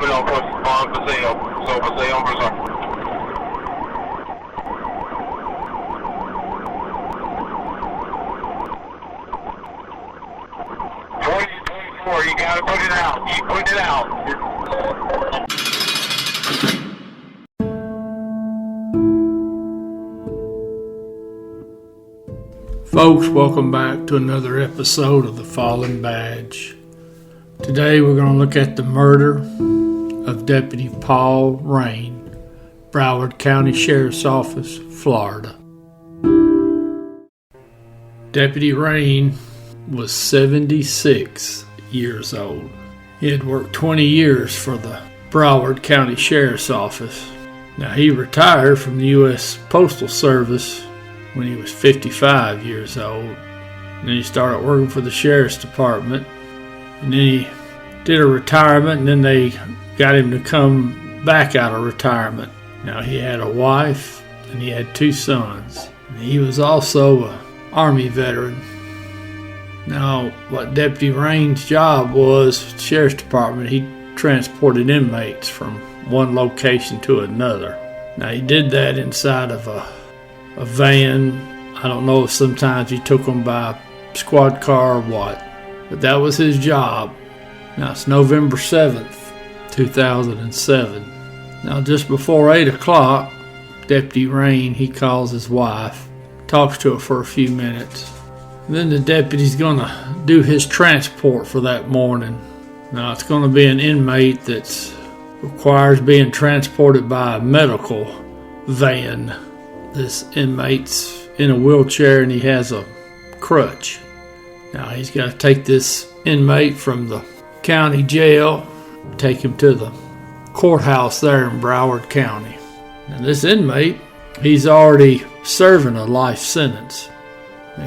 no, pasé, hombre. 2024, you gotta put it out. You put it out. Folks, welcome back to another episode of The Fallen Badge. Today we're going to look at the murder of Deputy Paul Rein, Broward County Sheriff's Office, Florida. Deputy Rein was 76 years old. He had worked 20 years for the Broward County Sheriff's Office. Now, he retired from the U.S. Postal Service when he was 55 years old. And then he started working for the Sheriff's Department. And then he did a retirement, and then they got him to come back out of retirement. Now, he had a wife, and he had 2 sons. And he was also an Army veteran. Now, what Deputy Rein's job was, Sheriff's Department, he transported inmates from one location to another. Now, he did that inside of a van. I don't know if sometimes he took them by squad car or what, but that was his job. Now, it's November 7th, 2007. Now, just before 8 o'clock, Deputy Rein, he calls his wife, talks to her for a few minutes. Then the deputy's going to do his transport for that morning. Now, it's going to be an inmate that requires being transported by a medical van. This inmate's in a wheelchair and he has a crutch. Now, he's got to take this inmate from the county jail, take him to the courthouse there in Broward County. Now, this inmate, he's already serving a life sentence.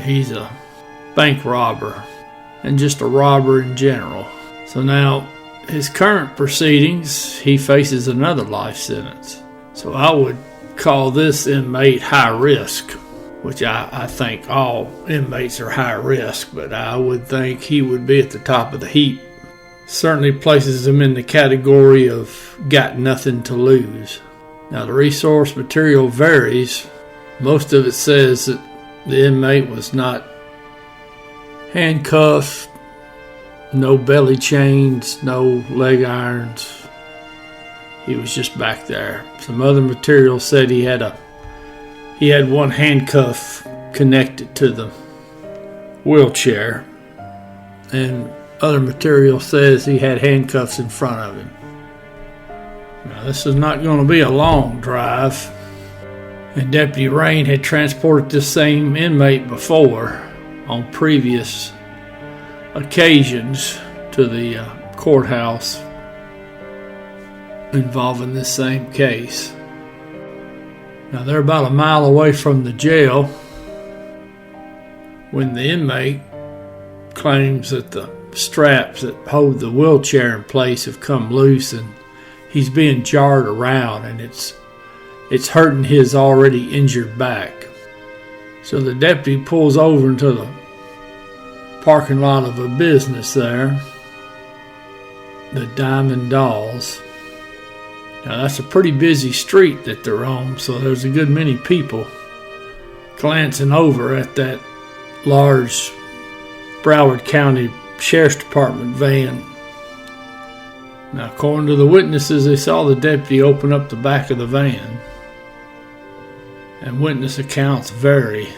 He's a bank robber and just a robber in general. So now, his current proceedings, he faces another life sentence. So I would call this inmate high risk, which I think all inmates are high risk, but I would think he would be at the top of the heap. Certainly places him in the category of got nothing to lose. Now, the resource material varies. Most of it says that the inmate was not handcuffed, no belly chains, no leg irons. He was just back there. Some other material said he had one handcuff connected to the wheelchair, and other material says he had handcuffs in front of him. Now, this is not going to be a long drive, and Deputy Rein had transported this same inmate before on previous occasions to the courthouse involving this same case. Now, they're about a mile away from the jail when the inmate claims that the straps that hold the wheelchair in place have come loose and he's being jarred around, and it's hurting his already injured back. So the deputy pulls over into the parking lot of a business there, the Diamond Dolls. Now, that's a pretty busy street that they're on, so there's a good many people glancing over at that large Broward County Sheriff's Department van. Now, according to the witnesses, they saw the deputy open up the back of the van, and witness accounts vary.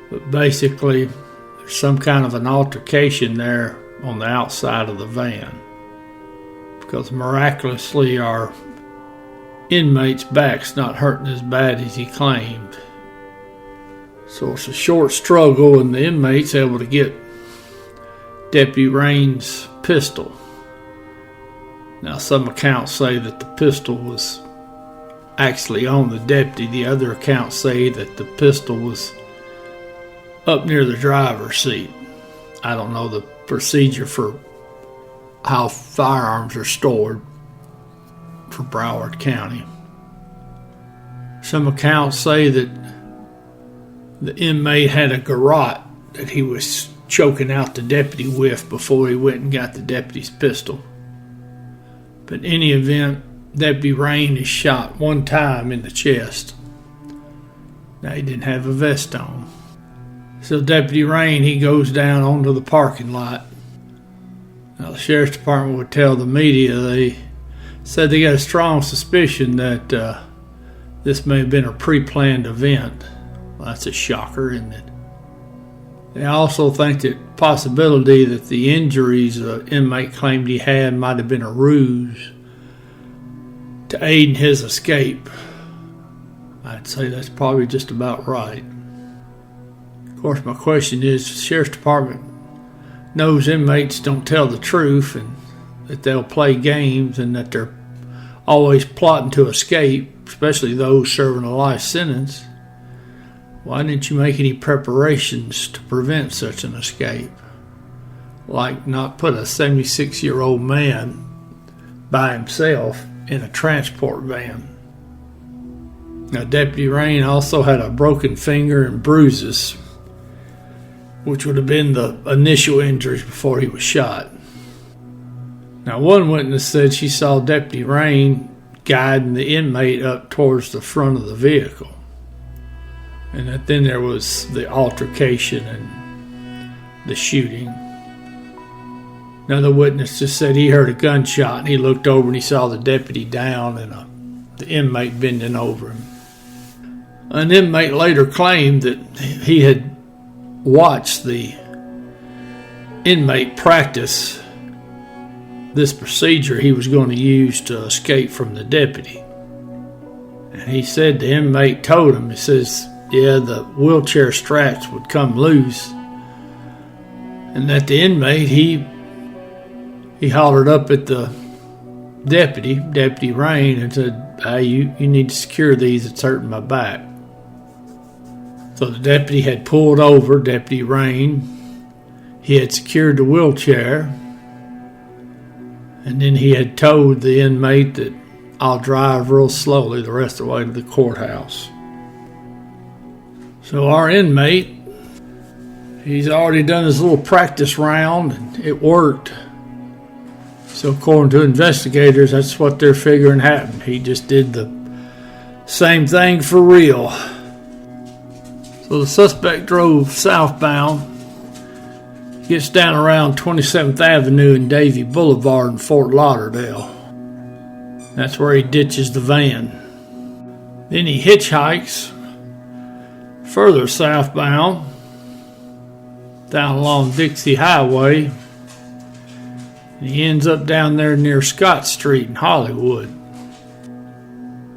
But basically, there's some kind of an altercation there on the outside of the van, because miraculously our inmate's back's not hurting as bad as he claimed. So it's a short struggle, and the inmate's able to get Deputy Rein's pistol. Now, some accounts say that the pistol was actually on the deputy. The other accounts say that the pistol was up near the driver's seat. I don't know the procedure for how firearms are stored for Broward County. Some accounts say that the inmate had a garrote that he was choking out the deputy with before he went and got the deputy's pistol. But in any event, Deputy Rein is shot one time in the chest. Now, he didn't have a vest on. So Deputy Rein, he goes down onto the parking lot. Now, the sheriff's department would tell the media, they said they got a strong suspicion that this may have been a pre-planned event. Well, that's a shocker, isn't it? They also think that possibility that the injuries the inmate claimed he had might have been a ruse to aid in his escape. I'd say that's probably just about right. Of course, my question is, the sheriff's department knows inmates don't tell the truth and that they'll play games and that they're always plotting to escape, especially those serving a life sentence. Why didn't you make any preparations to prevent such an escape? Like not put a 76-year-old man by himself in a transport van. Now, Deputy Rein also had a broken finger and bruises, which would have been the initial injuries before he was shot. Now, one witness said she saw Deputy Rein guiding the inmate up towards the front of the vehicle, and that then there was the altercation and the shooting. Another witness just said he heard a gunshot and he looked over and he saw the deputy down and the inmate bending over him. An inmate later claimed that he had watched the inmate practice this procedure he was going to use to escape from the deputy. And he said the inmate told him, he says, yeah, the wheelchair straps would come loose, and that the inmate, he hollered up at the Deputy Rein, and said, hey, you need to secure these, it's hurting my back. So the deputy had pulled over Deputy Rein. He had secured the wheelchair, and then he had told the inmate that I'll drive real slowly the rest of the way to the courthouse. So our inmate, he's already done his little practice round, and it worked. So according to investigators, that's what they're figuring happened. He just did the same thing for real. So the suspect drove southbound, gets down around 27th Avenue and Davie Boulevard in Fort Lauderdale. That's where he ditches the van. Then he hitchhikes further southbound down along Dixie Highway. He ends up down there near Scott Street in Hollywood.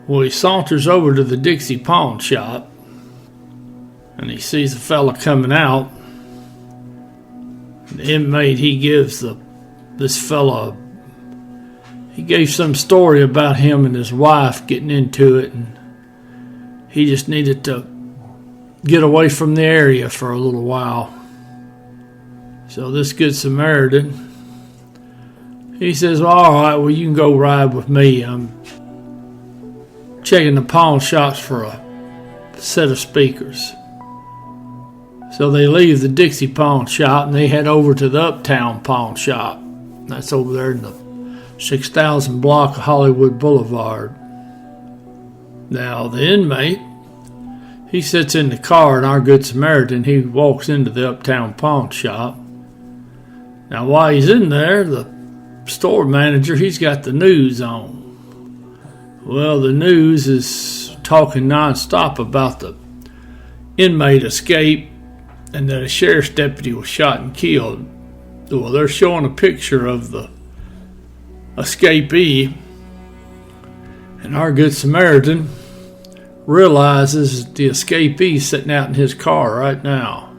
Well, he saunters over to the Dixie pawn shop, and he sees a fella coming out. The inmate, he gives this fella, he gave some story about him and his wife getting into it, and he just needed to get away from the area for a little while. So this Good Samaritan, he says, well, all right, well, you can go ride with me. I'm checking the pawn shops for a set of speakers. So they leave the Dixie pawn shop and they head over to the Uptown pawn shop. That's over there in the 6000 block of Hollywood Boulevard. Now, the inmate, he sits in the car, and our Good Samaritan, he walks into the Uptown pawn shop. Now, while he's in there, the store manager, he's got the news on. Well, the news is talking nonstop about the inmate escape and that a sheriff's deputy was shot and killed. Well, they're showing a picture of the escapee, and our Good Samaritan realizes that the escapee is sitting out in his car right now.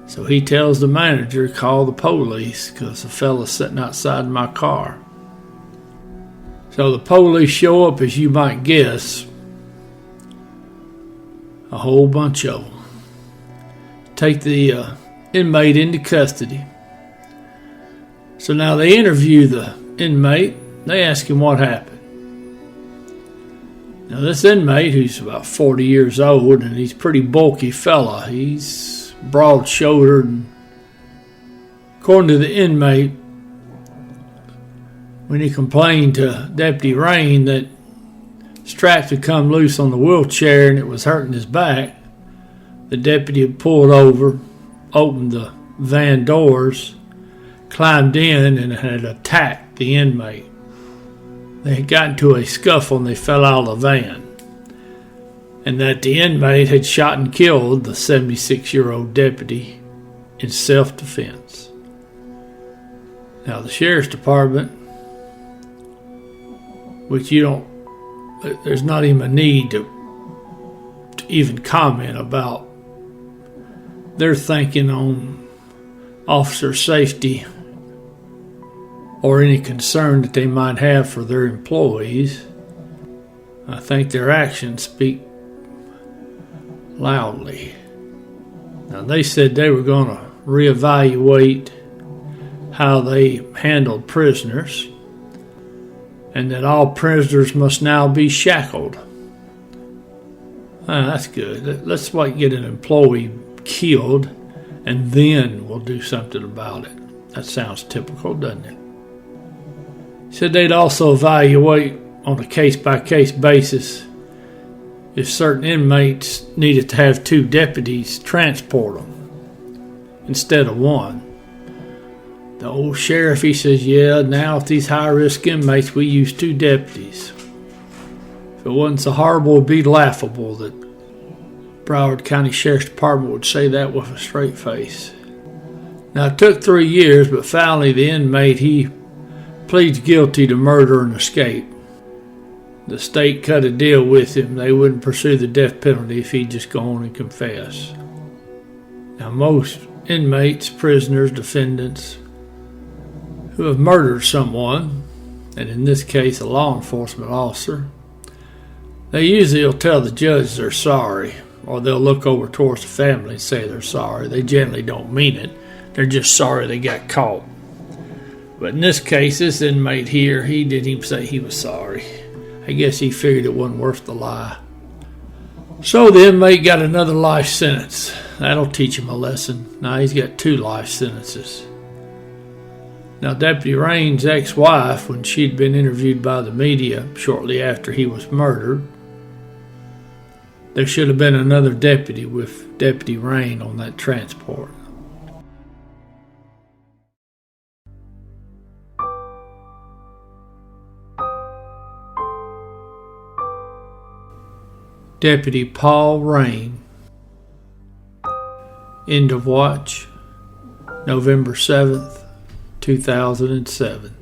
So he tells the manager, call the police, because the fella's sitting outside my car. So the police show up, as you might guess, a whole bunch of them. Take the inmate into custody. So now they interview the inmate. They ask him what happened. Now this inmate, who's about 40 years old, and he's a pretty bulky fella. He's broad-shouldered. According to the inmate, when he complained to Deputy Rein that straps had come loose on the wheelchair and it was hurting his back, the deputy had pulled over, opened the van doors, climbed in, and had attacked the inmate. They had gotten into a scuffle and they fell out of the van, and that the inmate had shot and killed the 76-year-old deputy in self-defense. Now, the sheriff's department, which there's not even a need to even comment about their thinking on officer safety or any concern that they might have for their employees. I think their actions speak loudly. Now, they said they were going to reevaluate how they handled prisoners, and that all prisoners must now be shackled. That's good. Let's get an employee killed, and then we'll do something about it. That sounds typical, doesn't it? Said they'd also evaluate on a case-by-case basis if certain inmates needed to have 2 deputies transport them instead of 1. The old sheriff, he says, yeah, now with these high-risk inmates, we use 2 deputies. If it wasn't so horrible, it would be laughable that Broward County Sheriff's Department would say that with a straight face. Now, it took 3 years, but finally the inmate, he pleads guilty to murder and escape. The state cut a deal with him. They wouldn't pursue the death penalty if he'd just go on and confess. Now, most inmates, prisoners, defendants who have murdered someone, and in this case a law enforcement officer, they usually will tell the judge they're sorry, or they'll look over towards the family and say they're sorry. They generally don't mean it. They're just sorry they got caught. But in this case, this inmate here, he didn't even say he was sorry. I guess he figured it wasn't worth the lie. So the inmate got another life sentence. That'll teach him a lesson. Now he's got 2 life sentences. Now, Deputy Rein's ex-wife, when she'd been interviewed by the media shortly after he was murdered, there should have been another deputy with Deputy Rein on that transport. Deputy Paul Rein. End of watch, November 7th, 2007.